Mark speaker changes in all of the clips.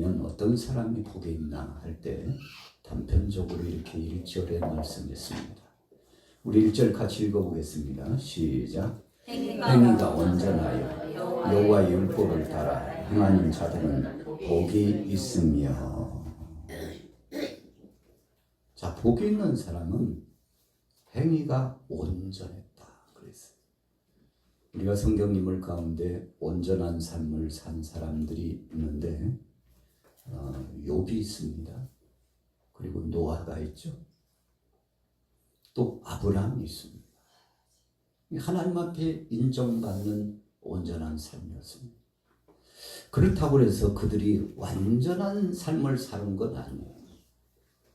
Speaker 1: 우리는 어떤 사람이 복이 있나 할 때 단편적으로 이렇게 1절에 말씀했습니다. 우리 1절 같이 읽어보겠습니다. 시작. 행위가 온전하여 여호와의 율법을 따라 행하는 자들은 복이 있으며. 자, 복이 있는 사람은 행위가 온전했다 그랬어요. 우리가 성경 인물 가운데 온전한 삶을 산 사람들이 있는데 욥이 있습니다. 그리고 노아가 있죠. 또 아브라함이 있습니다. 하나님 앞에 인정받는 온전한 삶이었습니다. 그렇다고 해서 그들이 완전한 삶을 사는 건 아니에요.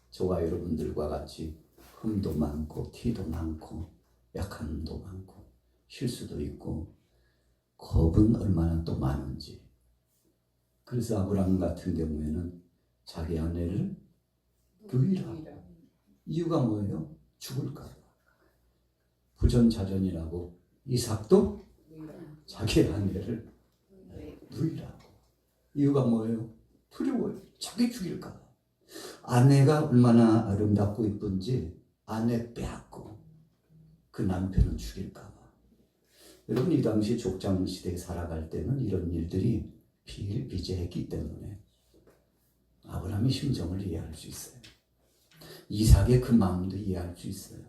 Speaker 1: 저와 여러분들과 같이 흠도 많고 티도 많고 약함도 많고 실수도 있고 겁은 얼마나 또 많은지. 그래서 아브라함 같은 경우에는 자기 아내를 누이라고. 이유가 뭐예요? 죽을까 봐. 부전자전이라고 이삭도 자기 아내를 누이라고. 이유가 뭐예요? 두려워요. 자기 죽일까 봐. 아내가 얼마나 아름답고 이쁜지 아내 빼앗고 그 남편은 죽일까 봐. 여러분, 이 당시 족장 시대에 살아갈 때는 이런 일들이 비일비재했기 때문에 아브라함의 심정을 이해할 수 있어요. 이삭의 그 마음도 이해할 수 있어요.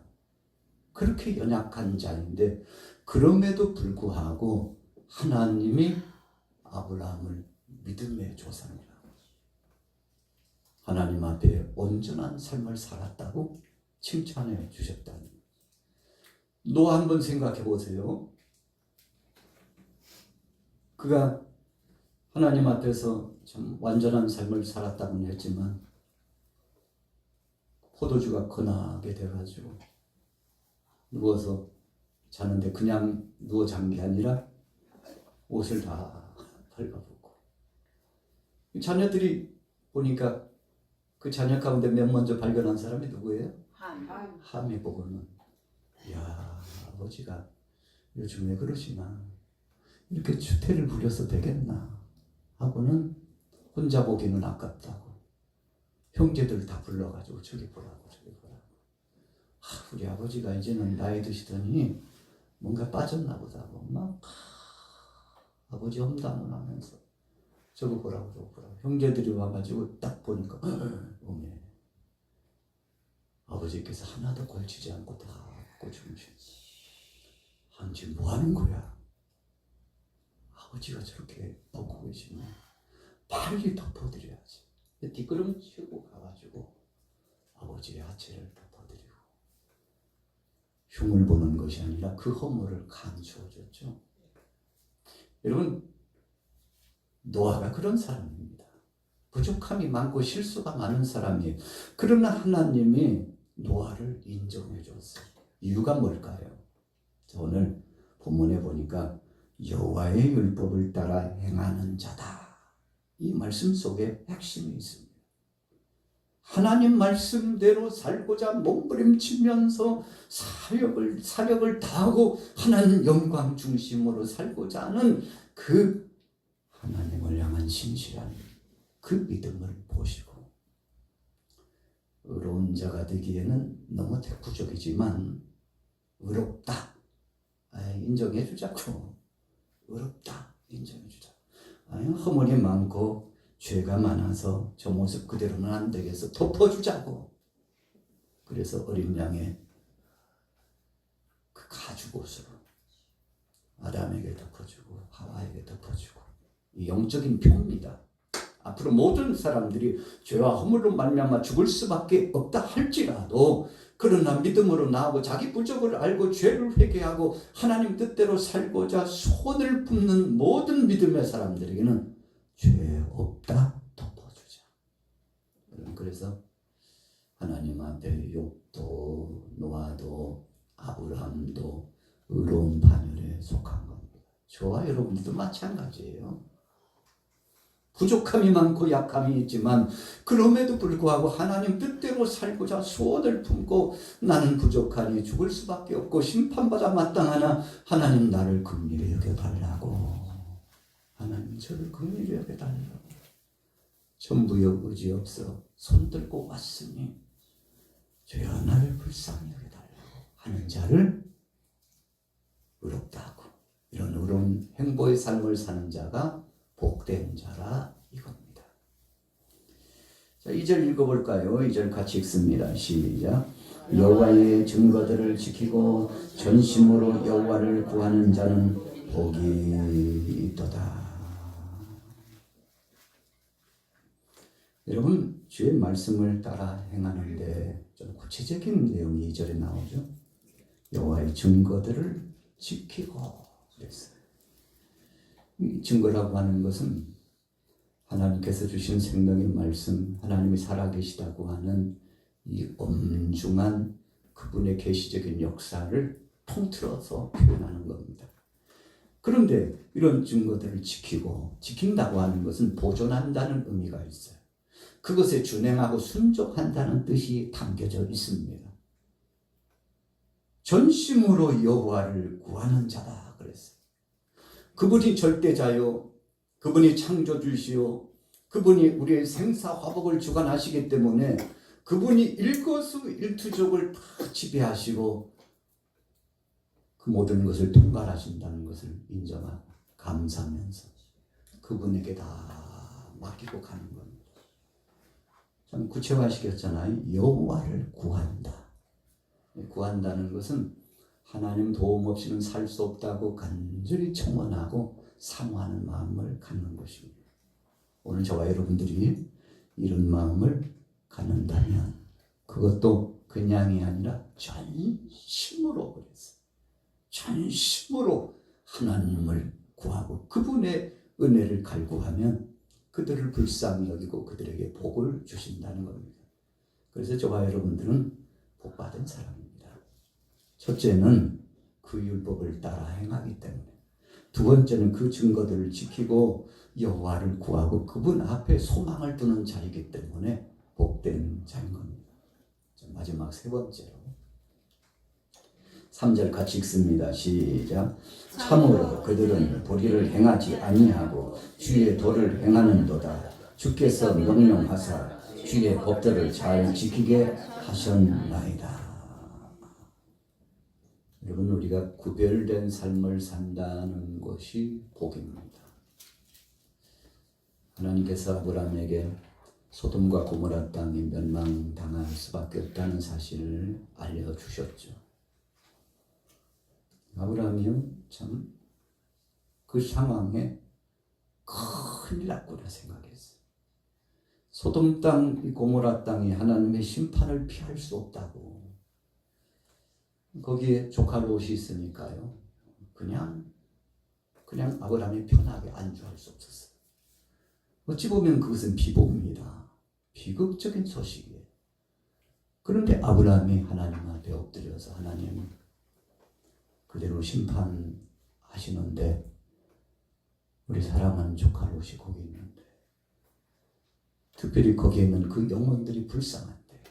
Speaker 1: 그렇게 연약한 자인데 그럼에도 불구하고 하나님이 아브라함을 믿음의 조상이라고, 하나님 앞에 온전한 삶을 살았다고 칭찬해 주셨다는 거예요. 노아 한번 생각해 보세요. 그가 하나님 앞에서 참 완전한 삶을 살았다고는 했지만 포도주가 거나게 돼가지고 누워서 자는데 그냥 누워 잔 게 아니라 옷을 다 벌거벗고, 자녀들이 보니까 그 자녀 가운데 맨 먼저 발견한 사람이 누구예요? 함이 보고는, 야, 아버지가 요즘 왜 그러시나, 이렇게 추태를 부려서 되겠나 하고는 혼자 보기는 아깝다고 형제들 다 불러가지고 저기 보라고 저기 보라고. 우리 아버지가 이제는 나이 드시더니 뭔가 빠졌나 보다고 막 아버지 험담을 하면서 저거 보라고 저거 보라고. 형제들이 와가지고 딱 보니까 어메, 아버지께서 하나도 걸치지 않고 다 갖고 주무셨어. 지금 뭐 하는 거야? 아버지가 저렇게 보고 계시면 빨리 덮어드려야지. 뒷걸음 치고 가가지고 아버지의 하체를 덮어드리고, 흉을 보는 것이 아니라 그 허물을 감추어줬죠. 여러분, 노아가 그런 사람입니다. 부족함이 많고 실수가 많은 사람이에요. 그러나 하나님이 노아를 인정해 줬어요. 이유가 뭘까요? 오늘 본문에 보니까 여호와의 율법을 따라 행하는 자다. 이 말씀 속에 핵심이 있습니다. 하나님 말씀대로 살고자 몸부림치면서 사력을 다하고 하나님 영광 중심으로 살고자 하는 그 하나님을 향한 신실한 그 믿음을 보시고, 의로운 자가 되기에는 너무 대구적이지만 의롭다 인정해 주자고. 의롭다 인정해 주자. 허물이 많고 죄가 많아서 저 모습 그대로는 안 되겠어, 덮어주자고. 그래서 어린 양의 그 가죽옷으로 아담에게 덮어주고 하와에게 덮어주고, 이 영적인 표입니다. 앞으로 모든 사람들이 죄와 허물로 말미암아 죽을 수밖에 없다 할지라도, 그러나 믿음으로 나아가고 자기 부족을 알고 죄를 회개하고 하나님 뜻대로 살고자 손을 붓는 모든 믿음의 사람들에게는 죄 없다 덮어주자. 그래서 하나님 앞에 욥도 노아도 아브라함도 의로운 반열에 속한 겁니다. 저와 여러분들도 마찬가지예요. 부족함이 많고 약함이 있지만 그럼에도 불구하고 하나님 뜻대로 살고자 소원을 품고, 나는 부족하니 죽을 수밖에 없고 심판받아 마땅하나 하나님 나를 긍휼히 여겨달라고, 하나님 저를 긍휼히 여겨달라고. 전부여 의지 없어 손들고 왔으니 주여 나를 불쌍히 여겨달라고 하는 자를 의롭다 하고, 이런 의로운 행보의 삶을 사는 자가 복된 자라 이겁니다. 자, 2절 읽어볼까요? 2절 같이 읽습니다. 시작. 여호와의 증거들을 지키고 전심으로 여호와를 구하는 자는 복이 있도다. 여러분, 주의 말씀을 따라 행하는데 좀 구체적인 내용이 2절에 나오죠. 여호와의 증거들을 지키고 그랬어요. 이 증거라고 하는 것은 하나님께서 주신 생명의 말씀, 하나님이 살아계시다고 하는 이 엄중한 그분의 계시적인 역사를 통틀어서 표현하는 겁니다. 그런데 이런 증거들을 지킨다고 하는 것은 보존한다는 의미가 있어요. 그것에 준행하고 순종한다는 뜻이 담겨져 있습니다. 전심으로 여호와를 구하는 자다 그랬어요. 그분이 절대자요, 그분이 창조주시오, 그분이 우리의 생사화복을 주관하시기 때문에 그분이 일거수일투족을 다 지배하시고 그 모든 것을 통괄하신다는 것을 인정하고 감사하면서 그분에게 다 맡기고 가는 겁니다. 참 구체화시켰잖아요. 여호와를 구한다. 구한다는 것은 하나님 도움 없이는 살 수 없다고 간절히 청원하고 사모하는 마음을 갖는 것입니다. 오늘 저와 여러분들이 이런 마음을 갖는다면 그것도 그냥이 아니라 전심으로 그랬어요. 전심으로 하나님을 구하고 그분의 은혜를 갈구하면 그들을 불쌍히 여기고 그들에게 복을 주신다는 겁니다. 그래서 저와 여러분들은 복받은 사람입니다. 첫째는 그 율법을 따라 행하기 때문에, 두 번째는 그 증거들을 지키고 여호와를 구하고 그분 앞에 소망을 두는 자이기 때문에 복된 자인 겁니다. 마지막 세 번째로 3절 같이 읽습니다. 시작. 참으로 그들은 불의를 행하지 아니하고 주의 도를 행하는도다. 주께서 명령하사 주의 법들을 잘 지키게 하셨나이다. 여러분, 우리가 구별된 삶을 산다는 것이 복입니다. 하나님께서 아브라함에게 소돔과 고모라 땅이 멸망당할 수밖에 없다는 사실을 알려주셨죠. 아브라함이요, 참 그 상황에 큰일 났구나 생각했어요. 소돔 땅, 고모라 땅이 하나님의 심판을 피할 수 없다고. 거기에 조카 롯이 있으니까요. 그냥 아브라함이 편하게 안주할 수 없었어요. 어찌 보면 그것은 비보입니다. 비극적인 소식이에요. 그런데 아브라함이 하나님 앞에 엎드려서 하나님 그대로 심판하시는데 우리 사랑하는 조카 롯이 거기 있는데, 특별히 거기에 있는 그 영혼들이 불쌍한데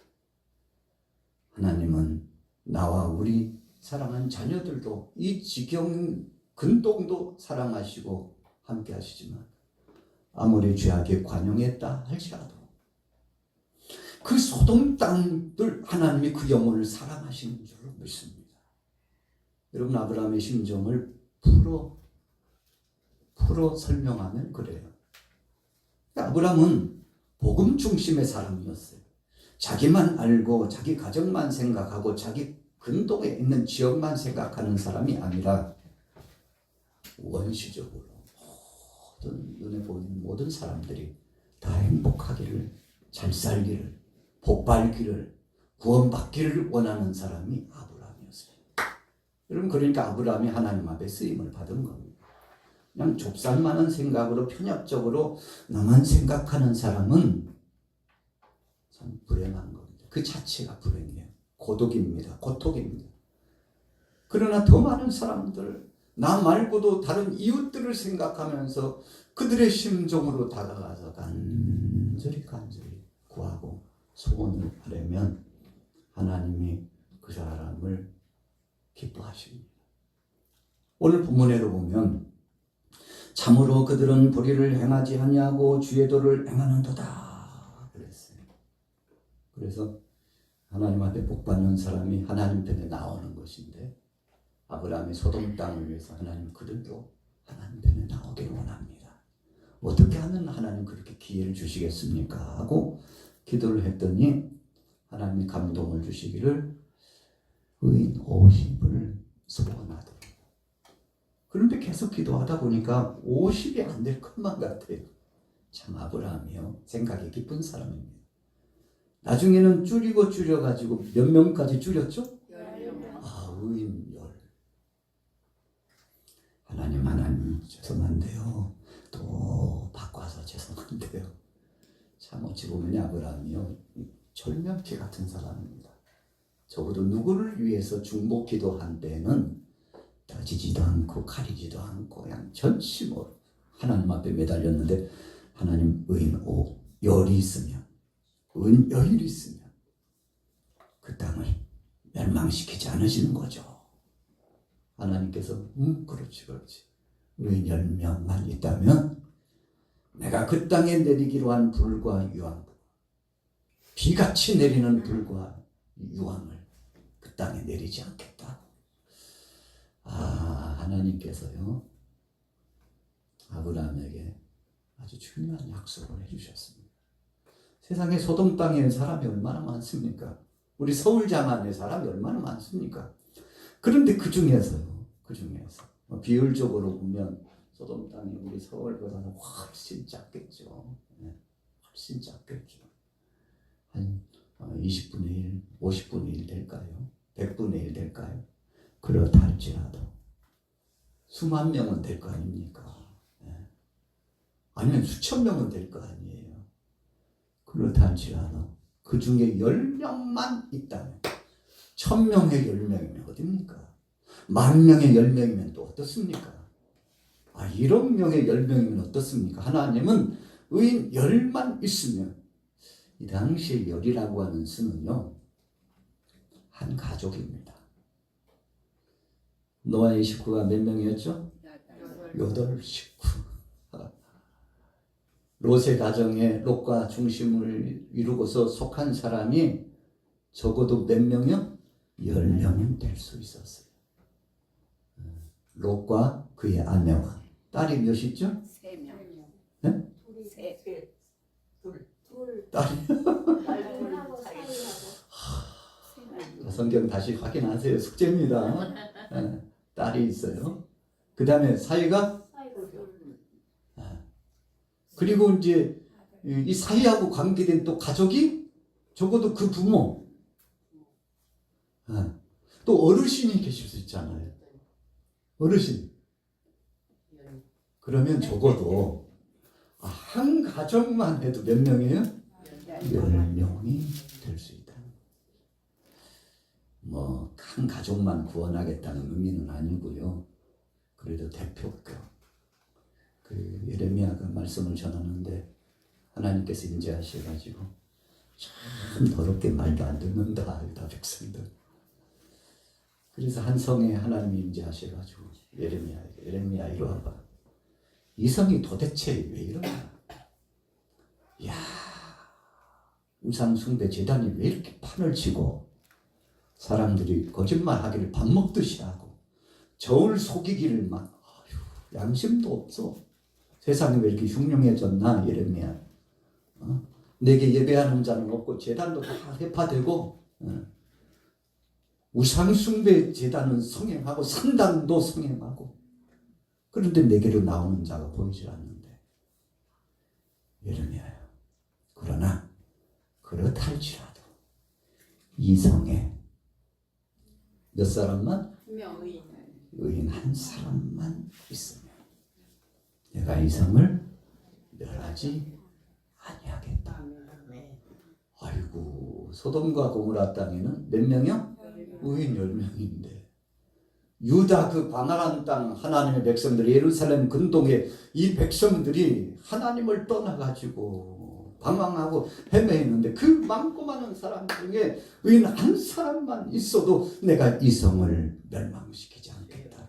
Speaker 1: 하나님은 나와 우리 사랑하는 자녀들도 이 지경 근동도 사랑하시고 함께 하시지만 아무리 죄악에 관용했다 할지라도 그 소돔 땅들 하나님이 그 영혼을 사랑하시는 줄로 믿습니다. 여러분, 아브라함의 심정을 풀어 설명하면 그래요. 아브라함은 복음 중심의 사람이었어요. 자기만 알고 자기 가정만 생각하고 자기 근동에 있는 지역만 생각하는 사람이 아니라 원시적으로 모든 눈에 보이는 모든 사람들이 다 행복하기를, 잘 살기를, 복 받기를, 구원받기를 원하는 사람이 아브라함이었어요. 여러분, 그러니까 아브라함이 하나님 앞에 쓰임을 받은 겁니다. 그냥 좁쌀만한 생각으로 편협적으로 나만 생각하는 사람은 참 불행한 겁니다. 그 자체가 불행이에요. 고독입니다. 고통입니다. 그러나 더 많은 사람들, 나 말고도 다른 이웃들을 생각하면서 그들의 심정으로 다가가서 간절히 구하고 소원을 하려면 하나님이 그 사람을 기뻐하십니다. 오늘 본문에도 보면 참으로 그들은 불의를 행하지 아니하고 주의 도를 행하는도다 그랬어요. 그래서 하나님 앞에 복받는 사람이 하나님 편에 나오는 것인데, 아브라함이 소돔 땅을 위해서 하나님 그들도 하나님 편에 나오기를 원합니다. 어떻게 하면 하나님 그렇게 기회를 주시겠습니까? 하고 기도를 했더니 하나님이 감동을 주시기를 의인 50을 소원하더라. 그런데 계속 기도하다 보니까 50이 안 될 것만 같아요. 참 아브라함이요, 생각이 깊은 사람입니다. 나중에는 줄여가지고 몇 명까지 줄였죠? 10명. 의인 10. 하나님 죄송한데요, 또 바꿔서 죄송한데요. 참 어찌 보면 아브라함이요, 절명기 같은 사람입니다. 적어도 누구를 위해서 중보 기도한 때는 따지지도 않고 가리지도 않고 그냥 전심으로 하나님 앞에 매달렸는데, 하나님 의인 10이 있으면, 의인 10이 있으면 그 땅을 멸망시키지 않으시는 거죠. 하나님께서 그렇지 의인 10명만 있다면 내가 그 땅에 내리기로 한 불과 유황, 비같이 내리는 불과 유황을 그 땅에 내리지 않겠다고. 하나님께서요, 아브라함에게 아주 중요한 약속을 해주셨습니다. 세상에 소돔 땅에 사람이 얼마나 많습니까? 우리 서울 장안에 사람이 얼마나 많습니까? 그런데 그 중에서 비율적으로 보면 소돔 땅이 우리 서울보다는 훨씬 작겠죠. 훨씬 작겠죠. 한 20분의 1, 50분의 1 될까요? 100분의 1 될까요? 그렇다 할지라도 수만 명은 될 거 아닙니까? 아니면 수천 명은 될 거 아니에요. 그렇다 할지라도 그 중에 10명만 있다면, 1000명의 10명이면 어딥니까? 10,000명의 10명이면 또 어떻습니까? 1억 명의 10명이면 어떻습니까? 하나님은 의인 10만 있으면, 이 당시에 10이라고 하는 수는요, 한 가족입니다. 노아의 식구가 몇 명이었죠? 8 식구. 롯의 가정에 롯과 중심을 이루고서 속한 사람이 적어도 몇 명이요? 10명은 될 수 있었어요. 롯과 그의 아내와 딸이 몇 있죠?
Speaker 2: 3명.
Speaker 1: 네? 딸이 성경 다시 확인하세요. 숙제입니다. 딸이 있어요. 그 다음에 사위가, 그리고 이제 이 사위하고 관계된 또 가족이 적어도 그 부모, 또 어르신이 계실 수 있잖아요. 어르신. 그러면 적어도 한 가정만 해도 몇 명이에요? 10명이 될 수 있다. 한 가족만 구원하겠다는 의미는 아니고요. 그래도 대표격. 예레미야가 말씀을 전하는데 하나님께서 인재하셔가지고 참 더럽게 말도 안 듣는다 백성들. 그래서 한 성에 하나님이 인재하셔가지고 예레미야 이리 와봐. 이 성이 도대체 왜 이러냐? 야, 우상 숭배 제단이 왜 이렇게 판을 치고 사람들이 거짓말하기를 밥 먹듯이 하고 저울 속이기를 막, 양심도 없어. 세상이 왜 이렇게 흉흉해졌나 예레미야. 내게 예배하는 자는 없고 제단도 다 해파되고, 우상숭배 제단은 성행하고 산당도 성행하고, 그런데 내게로 나오는 자가 보이질 않는데. 예레미야요. 그러나 그렇다 할지라도 이 성에 몇 사람만? 의인 한 사람만 있으면 내가 이 성을 멸하지 아니하겠다. 아이고, 소돔과 고모라 땅에는 몇 명이요? 의인 10명인데 유다 그 광활한 땅 하나님의 백성들 예루살렘 근동에 이 백성들이 하나님을 떠나가지고 방황하고 헤매있는데 그 많고 많은 사람 중에 의인 한 사람만 있어도 내가 이 성을 멸망시키지 않겠다.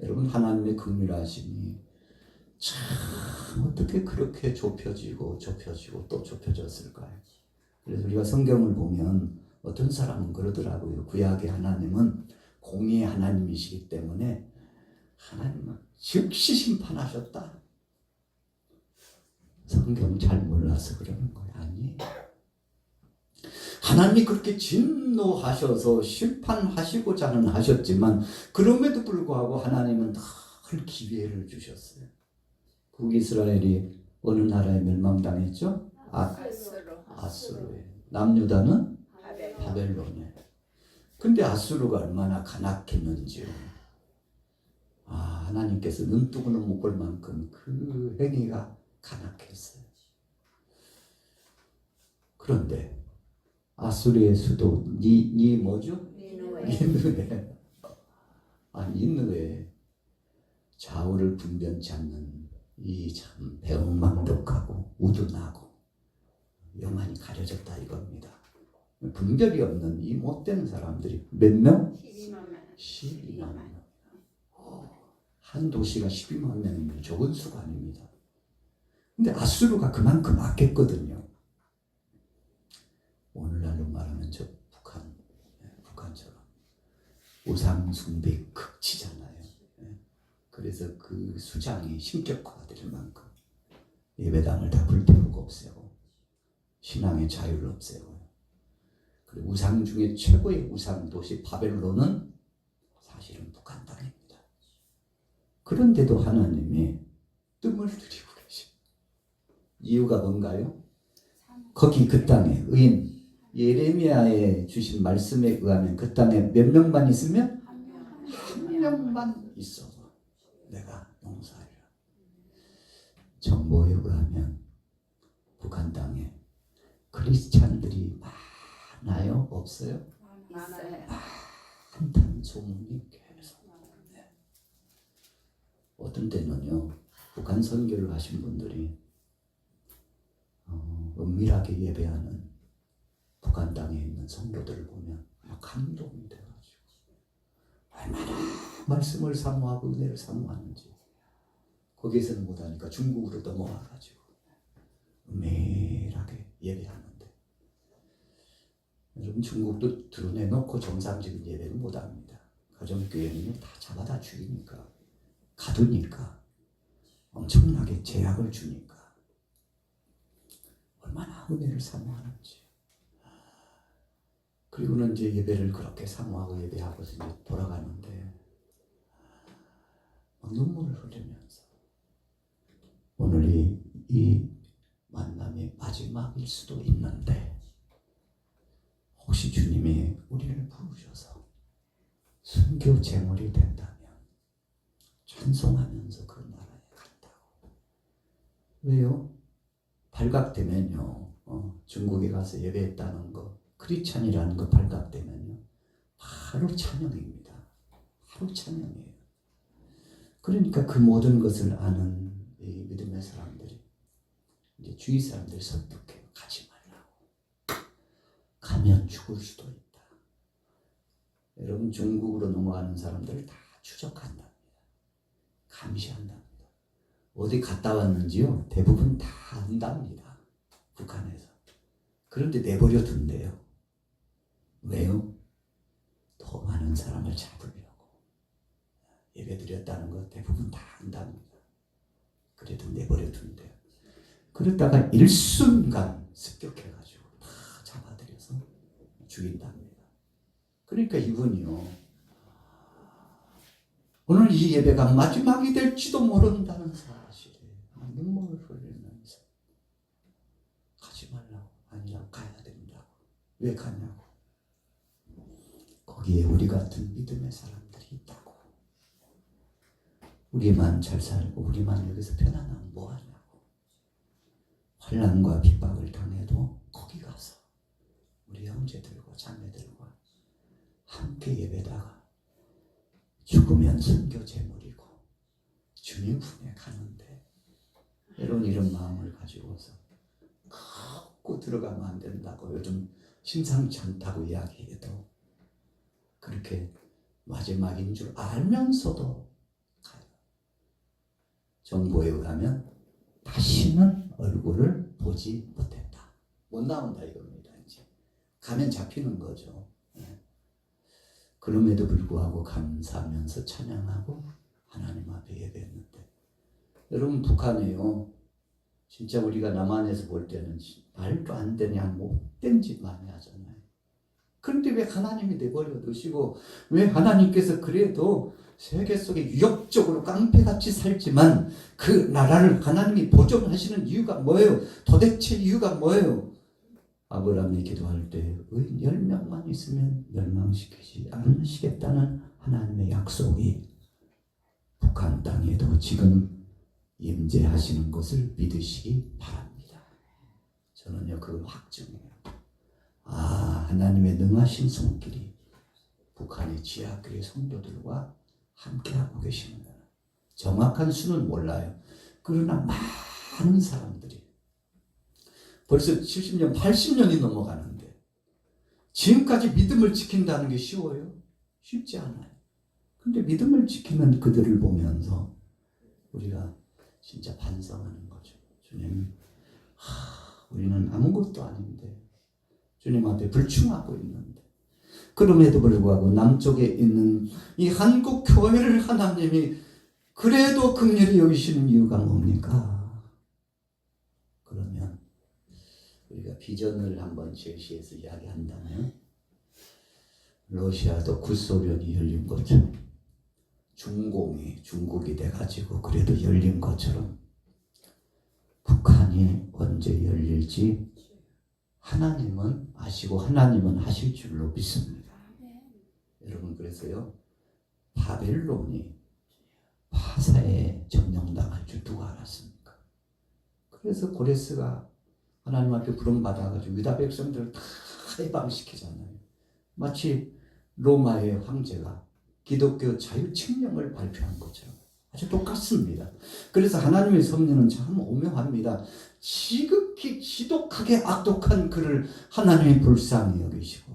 Speaker 1: 여러분, 하나님의 긍휼하심이 참 어떻게 그렇게 좁혀지고 또 좁혀졌을까요? 그래서 우리가 성경을 보면 어떤 사람은 그러더라고요. 구약의 하나님은 공의의 하나님이시기 때문에 하나님은 즉시 심판하셨다. 성경 잘 몰라서 그러는 거예요. 아니에요. 하나님이 그렇게 진노하셔서 심판하시고자는 하셨지만 그럼에도 불구하고 하나님은 늘 기회를 주셨어요. 북이스라엘이 어느 나라에 멸망당했죠? 아수르에. 남유다는 바벨론에. 근데 아수르가 얼마나 간악했는지요. 하나님께서 눈뜨고는 못 볼 만큼 그 행위가 간악했어요. 그런데 아수르의 수도 뭐죠? 니느웨. 니느웨 좌우를 분변치 않는 이 참 배은망덕하고 우둔하고 영안이 가려졌다 이겁니다. 분별이 없는 이 못된 사람들이 몇 명? 12만 명. 한 도시가 12만 명이면 적은 수가 아닙니다. 근데 아수르가 그만큼 악했거든요. 오늘날로 말하면 저 북한처럼 우상 숭배 극치잖아요. 그래서 그 수장이 신격화될 만큼 예배당을 다 불태우고 없애고 신앙의 자유를 없애고, 그리고 우상 중에 최고의 우상 도시 바벨론은 사실은 북한 땅입니다. 그런데도 하나님이 뜸을 들이고 계십니다. 이유가 뭔가요? 거기 그 땅에 의인 예레미야에 주신 말씀에 의하면 그 땅에 몇 명만 있으면 한 명만 있어도 내가 용서하리라. 정보에 의하면 북한 땅에 크리스찬들이 많아요? 없어요?
Speaker 2: 많아요.
Speaker 1: 많다는 소문이 계속. 어떤 때는요, 북한 선교를 하신 분들이 은밀하게 예배하는 북한 땅에 있는 성도들을 보면 감동이 돼가지고 얼마나 말씀을 사모하고 은혜를 사모하는지 거기에서는 못하니까 중국으로 넘어와가지고 은밀하게 예배하는데, 여러분 중국도 드러내놓고 정상적인 예배를 못합니다. 가정교회는 다 잡아다 죽이니까, 가두니까, 엄청나게 제약을 주니까 얼마나 은혜를 사모하는지. 그리고는 이제 예배를 그렇게 사모하고 예배하고서 이제 돌아가는데 막 눈물을 흘리면서 오늘이 이 만남의 마지막일 수도 있는데 혹시 주님이 우리를 부르셔서 순교 제물이 된다면 찬송하면서 그 나라에 간다고. 왜요? 발각되면요, 중국에 가서 예배했다는 거, 크리스찬이라는 거 발각되면요, 바로 찬양입니다. 바로 찬양이에요. 그러니까 그 모든 것을 아는 이 믿음의 사람들이 이제 주위 사람들이 설득해요. 가지 말라고. 가면 죽을 수도 있다. 여러분 중국으로 넘어가는 사람들을 다 추적한답니다. 감시한답니다. 어디 갔다 왔는지요? 대부분 다 안답니다. 북한에서. 그런데 내버려 둔대요. 왜요? 더 많은 사람을 잡으려고. 예배 드렸다는 거 대부분 다 안답니다. 그래도 내버려 둔대요. 그러다가 일순간 습격해가지고 다 잡아들여서 죽인답니다. 그러니까 이분이요, 오늘 이 예배가 마지막이 될지도 모른다는 사실에 눈물을 흘리면서 가지 말라고, 아니라고, 가야 된다고. 왜 가냐고. 거기에 우리 같은 믿음의 사람들이 있다고. 우리만 잘 살고 우리만 여기서 편안하면 뭐하냐고. 환난과 핍박을 당해도 거기 가서 우리 형제들과 자매들과 함께 예배다가 죽으면 순교 제물이고 주님 품에 가는데, 여러분 이런 마음을 가지고서 걷고 들어가면 안 된다고 요즘 심상치 않다고 이야기해도 그렇게 마지막인 줄 알면서도 가요. 정보에 의하면 다시는 얼굴을 보지 못했다. 못 나온다 이겁니다. 이제 가면 잡히는 거죠. 그럼에도 불구하고 감사하면서 찬양하고 하나님 앞에 예배했는데, 여러분 북한이요, 진짜 우리가 남한에서 볼 때는 말도 안 되냐 못된 짓 많이 하잖아요. 그런데 왜 하나님이 내버려 두시고, 왜 하나님께서 그래도 세계 속에 유역적으로 깡패같이 살지만 그 나라를 하나님이 보존하시는 이유가 뭐예요? 도대체 이유가 뭐예요? 아브라함이 기도할 때 의인 10명만 있으면 멸망시키지 않으시겠다는 하나님의 약속이 북한 땅에도 지금 임재하시는 것을 믿으시기 바랍니다. 저는요 그걸 확증해요. 하나님의 능하신 손길이 북한의 지하교회 성도들과 함께하고 계십니다. 정확한 수는 몰라요. 그러나 많은 사람들이 벌써 70년, 80년이 넘어가는데 지금까지 믿음을 지킨다는 게 쉬워요? 쉽지 않아요. 근데 믿음을 지키는 그들을 보면서 우리가 진짜 반성하는 거죠. 주님, 우리는 아무것도 아닌데 주님 앞에 불충하고 있는데, 그럼에도 불구하고 남쪽에 있는 이 한국 교회를 하나님이 그래도 긍휼히 여기시는 이유가 뭡니까? 그러면 우리가 비전을 한번 제시해서 이야기한다면, 러시아도 구소련이 열린 것처럼, 중국이 돼가지고 그래도 열린 것처럼 북한이 언제 열릴지 하나님은 아시고 하나님은 하실 줄로 믿습니다. 여러분, 그래서요 바벨론이 파사에 점령당할 줄 누가 알았습니까? 그래서 고레스가 하나님 앞에 부름받아가지고 유다 백성들을 다 해방시키잖아요. 마치 로마의 황제가 기독교 자유칙령을 발표한 것처럼 아주 똑같습니다. 그래서 하나님의 섭리는 참 오묘합니다. 지극히 지독하게 악독한 그를 하나님이 불쌍히 여기시고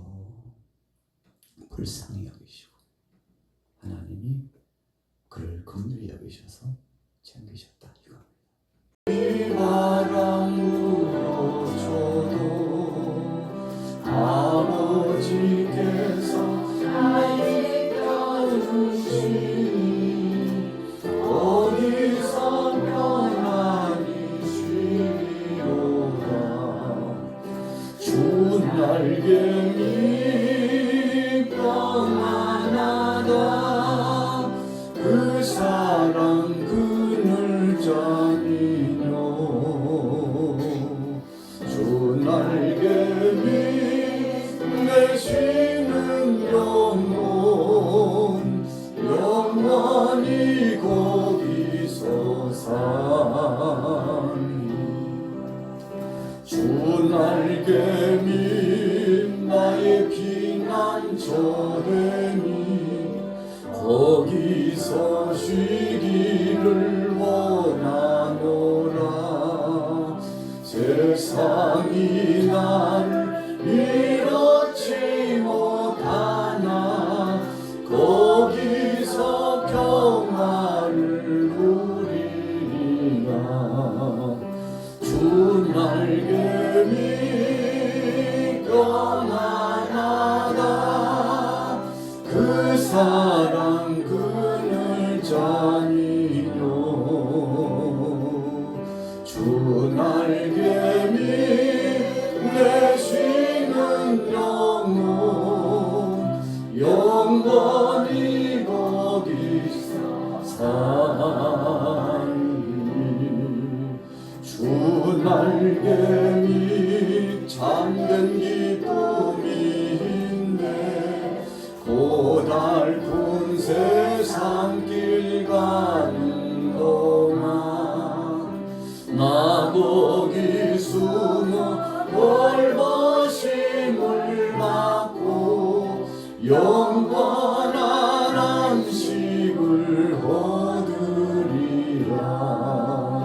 Speaker 1: 하나님이 그를 긍휼히 여기셔서 챙기셨다 이겁니다. 이 바람 불어줘도 아버지께서 나의 펴주시니 어디서 평안히 쉬리로다. 주 날개니 평안하다. 그 사랑 그늘 잔이뇨. 주 날개니 내 쉬는 영혼 영원히 거기서 사니. 주 날개미 나의 피난처되니 거기서 쉬기를 원하노라. 세상이 나를 이렇지 못하나 거기서 평화를 누리리라. 주 날개미 평안하다. 그 사랑 그늘 잔이뇨. 주 날개미 내 쉬는 영혼 영원히 거기서 사니. 주 날개미